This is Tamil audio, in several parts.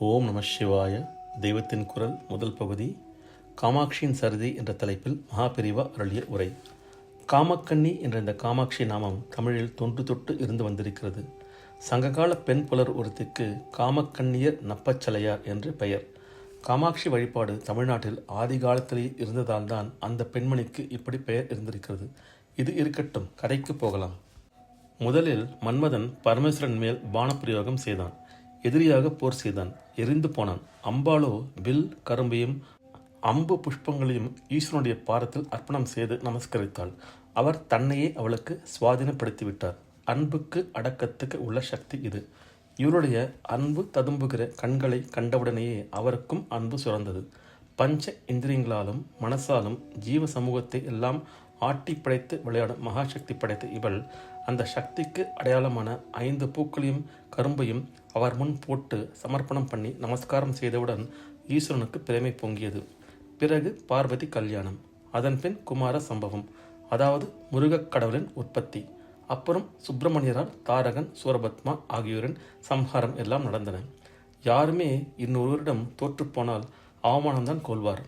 ஓம் நம சிவாய. தெய்வத்தின் குரல் முதல் பகுதி. காமாட்சியின் சரிதை என்ற தலைப்பில் மகாபெரிவா அருளிய உரை. காமக்கண்ணி என்ற இந்த காமாட்சி நாமம் தமிழில் தொன்று தொட்டு இருந்து வந்திருக்கிறது. சங்ககால பெண் புலர் ஒருத்திக்கு காமக்கண்ணியர் நப்பச்சலையார் என்று பெயர். காமாட்சி வழிபாடு தமிழ்நாட்டில் ஆதி காலத்திலேயே இருந்ததால் தான் அந்த பெண்மணிக்கு இப்படி பெயர் இருந்திருக்கிறது. இது இருக்கட்டும், கதைக்கு போகலாம். முதலில் மன்மதன் பரமேஸ்வரன் மேல் பானப்பிரயோகம் செய்தான். எதிரியாக போர் செய்தான். எரிந்து போனான். அம்பாளோ வில் கரும்பையும் அம்பு புஷ்பங்களையும் ஈஸ்வரனுடைய பாதத்தில் அர்ப்பணம் செய்து நமஸ்கரித்தாள். அவர் தன்னையே அவளுக்கு சுவாதீனப்படுத்திவிட்டார். அன்புக்கு அடக்கத்துக்கு உள்ள சக்தி இது. இவருடைய அன்பு ததும்புகிற கண்களை கண்டவுடனேயே அவருக்கும் அன்பு சுரந்தது. பஞ்ச இந்திரியங்களாலும் மனசாலும் ஜீவ சமூகத்தை எல்லாம் ஆட்டி படைத்து விளையாடும் மகாசக்தி படைத்த இவள் அந்த சக்திக்கு அடையாளமான 5 பூக்களையும் கரும்பையும் அவர் முன் போட்டு சமர்ப்பணம் பண்ணி நமஸ்காரம் செய்தவுடன் ஈஸ்வரனுக்கு பிரமை பொங்கியது. பிறகு பார்வதி கல்யாணம், அதன்பின் குமார சம்பவம், அதாவது முருகக் கடவுளின் உற்பத்தி. அப்புறம் சுப்பிரமணியரால் தாரகன் சூரபத்மா ஆகியோரின் சம்ஹாரம் எல்லாம் நடந்தன. யாருமே இன்னொருவரிடம் தோற்றுப்போனால் அவமானம்தான் கொள்வார்.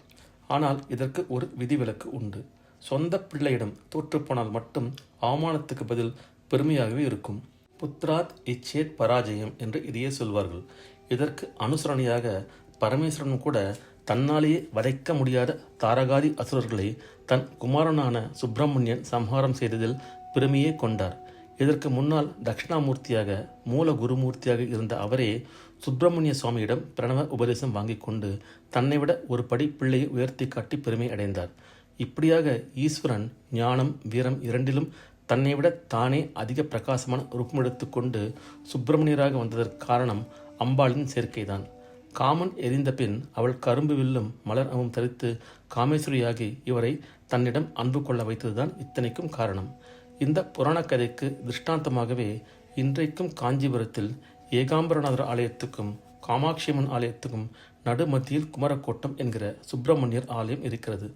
ஆனால் இதற்கு ஒரு விதிவிலக்கு உண்டு. சொந்த பிள்ளையிடம் தோற்றுப்போனால் மட்டும் அவமானத்துக்கு பதில் பெருமையாகவே இருக்கும். புத்ராத் இச்சேத் பராஜயம் என்று இதையே சொல்வார்கள். இதற்கு அனுசரணையாக பரமேஸ்வரன் கூட தன்னாலேயே வதைக்க முடியாத தாரகாதி அசுரர்களை தன் குமாரனான சுப்பிரமணியன் சம்ஹாரம் செய்ததில் பெருமையே கொண்டார். இதற்கு முன்னால் தட்சிணாமூர்த்தியாக மூல குருமூர்த்தியாக இருந்த அவரே சுப்பிரமணிய சுவாமியிடம் பிரணவ உபதேசம் வாங்கி கொண்டு தன்னை விட ஒரு படி பிள்ளையை உயர்த்தி காட்டி பெருமை அடைந்தார். இப்படியாக ஈஸ்வரன் ஞானம் வீரம் இரண்டிலும் தன்னை விட தானே அதிக பிரகாசமான ரூபமெடுத்து கொண்டு சுப்பிரமணியராக வந்ததற்கு காரணம் அம்பாளின் சேர்க்கைதான். காமன் எரிந்த பின் அவள் கரும்பு வில்லும் மலர் அவும் தரித்து காமேஸ்வரியாகி இவரை தன்னிடம் அன்பு கொள்ள வைத்ததுதான் இத்தனைக்கும் காரணம். இந்த புராண கதைக்கு திருஷ்டாந்தமாகவே இன்றைக்கும் காஞ்சிபுரத்தில் ஏகாம்பரநாதர் ஆலயத்துக்கும் காமாட்சியம்மன் ஆலயத்துக்கும் நடுமத்தியில் குமரக்கோட்டம் என்கிற சுப்பிரமணியர் ஆலயம் இருக்கிறது.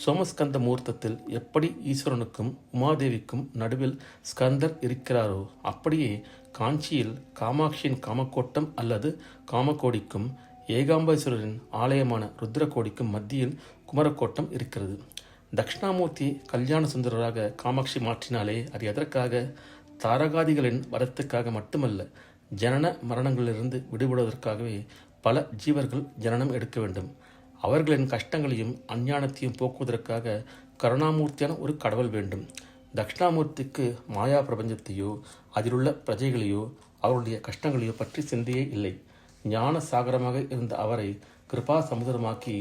சோமஸ்கந்த முகூர்த்தத்தில் எப்படி ஈஸ்வரனுக்கும் உமாதேவிக்கும் நடுவில் ஸ்கந்தர் இருக்கிறாரோ அப்படியே காஞ்சியில் காமாட்சியின் காமக்கோட்டம் அல்லது காமக்கோடிக்கும் ஏகாம்பரேஸ்வரரின் ஆலயமான ருத்ரகோடிக்கும் மத்தியில் குமரக்கோட்டம் இருக்கிறது. தட்சிணாமூர்த்தி கல்யாண சுந்தரராக காமாட்சி மாற்றினாலே அது எதற்காக? தாரகாதிகளின் வரத்துக்காக மட்டுமல்ல, ஜனன மரணங்களிலிருந்து விடுபடுவதற்காகவே பல ஜீவர்கள் ஜனனம் எடுக்க வேண்டும். அவர்களின் கஷ்டங்களையும் அஞ்ஞானத்தையும் போக்குவதற்காக கருணாமூர்த்தியான ஒரு கடவுள் வேண்டும். தட்சிணாமூர்த்திக்கு மாயா பிரபஞ்சத்தையோ அதிலுள்ள பிரஜைகளையோ அவருடைய கஷ்டங்களையோ பற்றி சிந்தையே இல்லை. ஞான சாகரமாக இருந்த அவரை கிருபா சமுதிரமாக்கி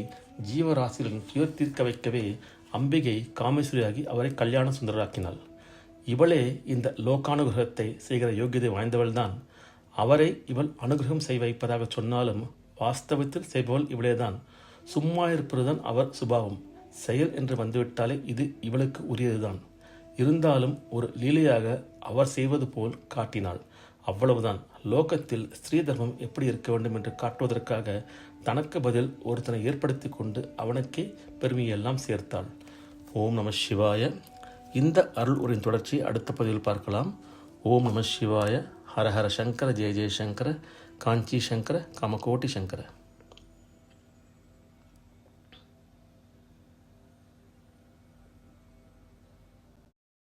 ஜீவராசிகளின் துயர் தீர்க்க வைக்கவே அம்பிகை காமேஸ்வரியாகி அவரை கல்யாண சுந்தரராக்கினாள். இவளே இந்த லோகானுகிரகத்தை செய்கிற யோகியதை வாய்ந்தவள்தான். அவரை இவள் அனுகிரகம் செய்ய வைப்பதாக சொன்னாலும் வாஸ்தவத்தில் செய்பவள் இவளேதான். சும்மா இருப்பதுதான் அவர் சுபாவம். செயல் என்று வந்துவிட்டாலே இது இவளுக்கு உரியதுதான். இருந்தாலும் ஒரு லீலையாக அவர் செய்வது போல் காட்டினாள், அவ்வளவுதான். லோகத்தில் ஸ்ரீ தர்மம் எப்படி இருக்க வேண்டும் என்று காட்டுவதற்காக தனக்கு பதில் ஒருத்தனை ஏற்படுத்தி கொண்டு அவனுக்கே பெருமையெல்லாம் சேர்த்தாள். ஓம் நம சிவாய. இந்த அருள் உரின் தொடர்ச்சி அடுத்த பதிவில் பார்க்கலாம். ஓம் நம சிவாய. ஹர ஹர சங்கர ஜெய ஜெய சங்கர. காஞ்சி சங்கர காமகோட்டி சங்கர.